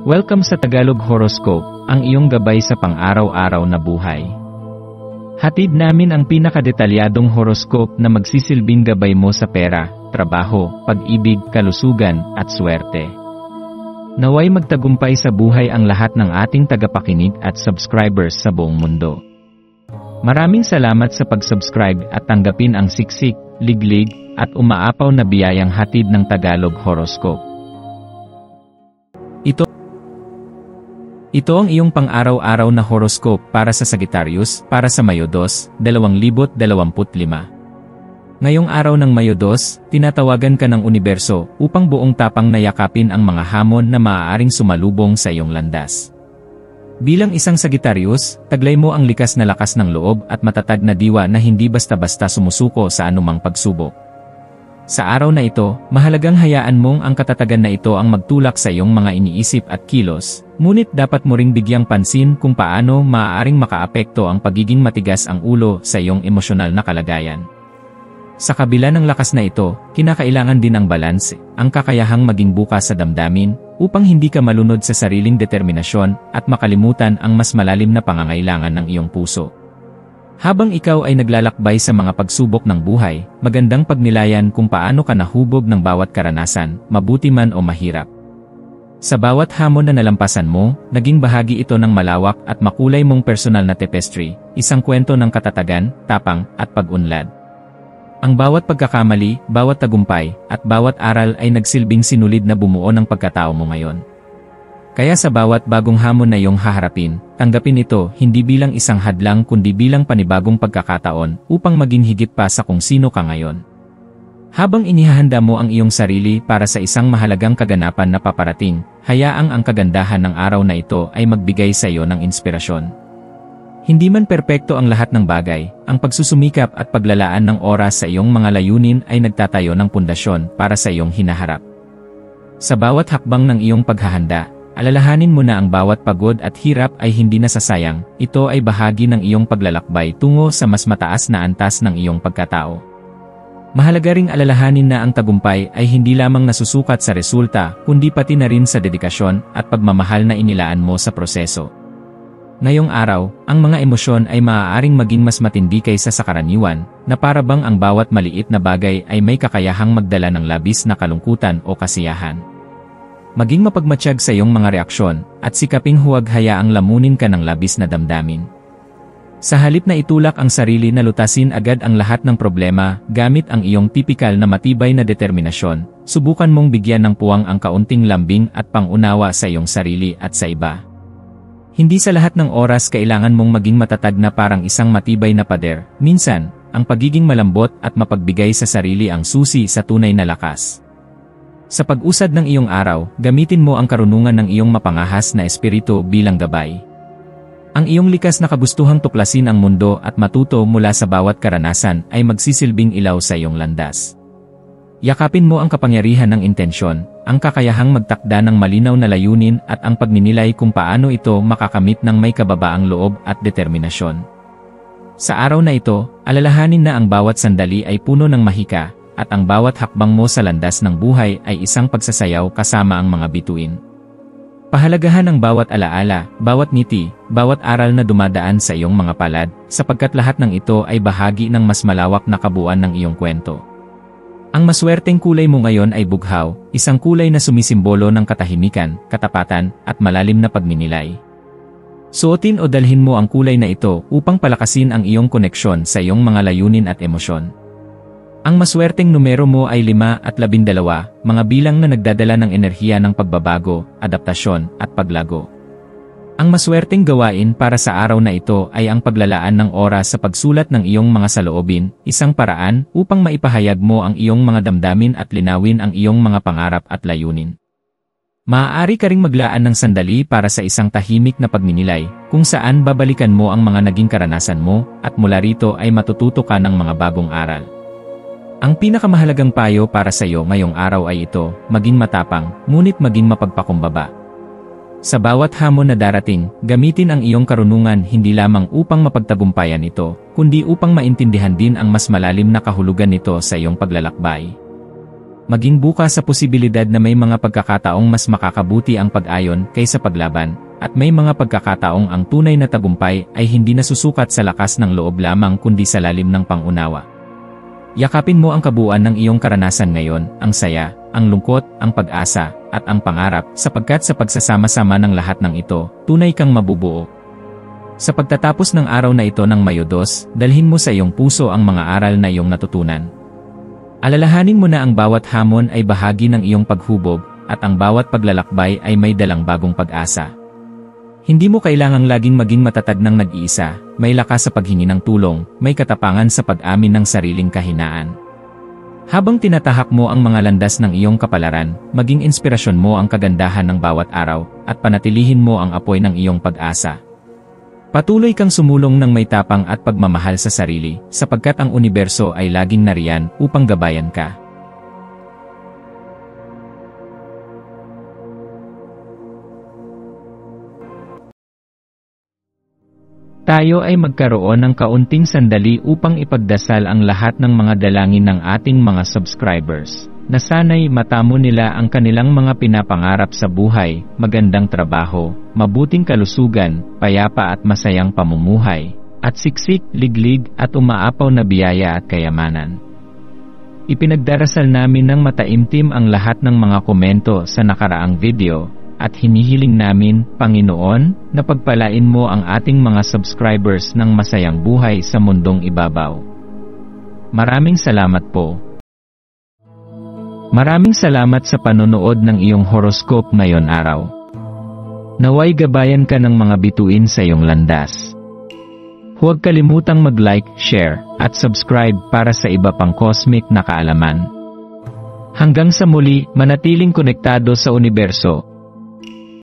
Welcome sa Tagalog Horoscope, ang iyong gabay sa pang-araw-araw na buhay. Hatid namin ang pinakadetalyadong horoscope na magsisilbing gabay mo sa pera, trabaho, pag-ibig, kalusugan, at swerte. Naway magtagumpay sa buhay ang lahat ng ating tagapakinig at subscribers sa buong mundo. Maraming salamat sa pag-subscribe at tanggapin ang siksik, liglig, at umaapaw na biyayang hatid ng Tagalog Horoscope. Ito ang iyong pang-araw-araw na horoscope para sa Sagittarius, para sa Mayo 2, 2025. Ngayong araw ng Mayo 2, tinatawagan ka ng universo upang buong tapang na yakapin ang mga hamon na maaaring sumalubong sa iyong landas. Bilang isang Sagittarius, taglay mo ang likas na lakas ng loob at matatag na diwa na hindi basta-basta sumusuko sa anumang pagsubok. Sa araw na ito, mahalagang hayaan mong ang katatagan na ito ang magtulak sa iyong mga iniisip at kilos, ngunit dapat mo ring bigyang pansin kung paano maaaring makaapekto ang pagiging matigas ang ulo sa iyong emosyonal na kalagayan. Sa kabila ng lakas na ito, kinakailangan din ang balanse, ang kakayahang maging bukas sa damdamin, upang hindi ka malunod sa sariling determinasyon at makalimutan ang mas malalim na pangangailangan ng iyong puso. Habang ikaw ay naglalakbay sa mga pagsubok ng buhay, magandang pagnilayan kung paano ka nahubog ng bawat karanasan, mabuti man o mahirap. Sa bawat hamon na nalampasan mo, naging bahagi ito ng malawak at makulay mong personal na tapestry, isang kwento ng katatagan, tapang, at pag-unlad. Ang bawat pagkakamali, bawat tagumpay, at bawat aral ay nagsilbing sinulid na bumuo ng pagkatao mo ngayon. Kaya sa bawat bagong hamon na iyong haharapin, tanggapin ito hindi bilang isang hadlang kundi bilang panibagong pagkakataon upang maging higit pa sa kung sino ka ngayon. Habang inihahanda mo ang iyong sarili para sa isang mahalagang kaganapan na paparating, hayaang ang kagandahan ng araw na ito ay magbigay sa iyo ng inspirasyon. Hindi man perpekto ang lahat ng bagay, ang pagsusumikap at paglalaan ng oras sa iyong mga layunin ay nagtatayo ng pundasyon para sa iyong hinaharap. Sa bawat hakbang ng iyong paghahanda, alalahanin mo na ang bawat pagod at hirap ay hindi nasasayang, ito ay bahagi ng iyong paglalakbay tungo sa mas mataas na antas ng iyong pagkatao. Mahalaga ring alalahanin na ang tagumpay ay hindi lamang nasusukat sa resulta, kundi pati na rin sa dedikasyon at pagmamahal na inilaan mo sa proseso. Ngayong araw, ang mga emosyon ay maaaring maging mas matindi kaysa sa karaniwan, na para bang ang bawat maliit na bagay ay may kakayahang magdala ng labis na kalungkutan o kasiyahan. Maging mapagmatsyag sa iyong mga reaksyon, at sikaping huwag hayaang lamunin ka ng labis na damdamin. Sa halip na itulak ang sarili na lutasin agad ang lahat ng problema, gamit ang iyong tipikal na matibay na determinasyon, subukan mong bigyan ng puwang ang kaunting lambing at pangunawa sa iyong sarili at sa iba. Hindi sa lahat ng oras kailangan mong maging matatag na parang isang matibay na pader, minsan, ang pagiging malambot at mapagbigay sa sarili ang susi sa tunay na lakas. Sa pag-usad ng iyong araw, gamitin mo ang karunungan ng iyong mapangahas na espiritu bilang gabay. Ang iyong likas na kagustuhang tuklasin ang mundo at matuto mula sa bawat karanasan ay magsisilbing ilaw sa iyong landas. Yakapin mo ang kapangyarihan ng intensyon, ang kakayahang magtakda ng malinaw na layunin at ang pagninilay kung paano ito makakamit ng may kababaang loob at determinasyon. Sa araw na ito, alalahanin na ang bawat sandali ay puno ng mahika, at ang bawat hakbang mo sa landas ng buhay ay isang pagsasayaw kasama ang mga bituin. Pahalagahan ang bawat alaala, bawat ngiti, bawat aral na dumadaan sa iyong mga palad, sapagkat lahat ng ito ay bahagi ng mas malawak na kabuuan ng iyong kwento. Ang maswerteng kulay mo ngayon ay bughaw, isang kulay na sumisimbolo ng katahimikan, katapatan, at malalim na pagninilay. Suotin o dalhin mo ang kulay na ito upang palakasin ang iyong koneksyon sa iyong mga layunin at emosyon. Ang maswerteng numero mo ay 5 at 12, mga bilang na nagdadala ng enerhiya ng pagbabago, adaptasyon, at paglago. Ang maswerteng gawain para sa araw na ito ay ang paglalaan ng oras sa pagsulat ng iyong mga saloobin, isang paraan upang maipahayag mo ang iyong mga damdamin at linawin ang iyong mga pangarap at layunin. Maaari ka ring maglaan ng sandali para sa isang tahimik na pagninilay, kung saan babalikan mo ang mga naging karanasan mo, at mula rito ay matututo ka ng mga bagong aral. Ang pinakamahalagang payo para sa iyo ngayong araw ay ito, maging matapang, ngunit maging mapagpakumbaba. Sa bawat hamon na darating, gamitin ang iyong karunungan hindi lamang upang mapagtagumpayan ito, kundi upang maintindihan din ang mas malalim na kahulugan nito sa iyong paglalakbay. maging bukas sa posibilidad na may mga pagkakataong mas makakabuti ang pag-ayon kaysa paglaban, at may mga pagkakataong ang tunay na tagumpay ay hindi nasusukat sa lakas ng loob lamang kundi sa lalim ng pangunawa. Yakapin mo ang kabuuan ng iyong karanasan ngayon, ang saya, ang lungkot, ang pag-asa, at ang pangarap, sapagkat sa pagsasama-sama ng lahat ng ito, tunay kang mabubuo. Sa pagtatapos ng araw na ito ng Mayo 2, dalhin mo sa iyong puso ang mga aral na iyong natutunan. Alalahanin mo na ang bawat hamon ay bahagi ng iyong paghubog, at ang bawat paglalakbay ay may dalang bagong pag-asa. Hindi mo kailangang laging maging matatag ng nag-iisa, may lakas sa paghingi ng tulong, may katapangan sa pag-amin ng sariling kahinaan. Habang tinatahak mo ang mga landas ng iyong kapalaran, maging inspirasyon mo ang kagandahan ng bawat araw, at panatilihin mo ang apoy ng iyong pag-asa. Patuloy kang sumulong ng may tapang at pagmamahal sa sarili, sapagkat ang universo ay laging nariyan upang gabayan ka. Tayo ay magkaroon ng kaunting sandali upang ipagdasal ang lahat ng mga dalangin ng ating mga subscribers, na sana'y matamo nila ang kanilang mga pinapangarap sa buhay, magandang trabaho, mabuting kalusugan, payapa at masayang pamumuhay, at siksik, liglig at umaapaw na biyaya at kayamanan. Ipinagdarasal namin ng mataimtim ang lahat ng mga komento sa nakaraang video, at hinihiling namin, Panginoon, na pagpalain mo ang ating mga subscribers ng masayang buhay sa mundong ibabaw. Maraming salamat po. Maraming salamat sa panonood ng iyong horoscope ngayon araw. Naway gabayan ka ng mga bituin sa iyong landas. Huwag kalimutang mag-like, share, at subscribe para sa iba pang cosmic na kaalaman. Hanggang sa muli, manatiling konektado sa universo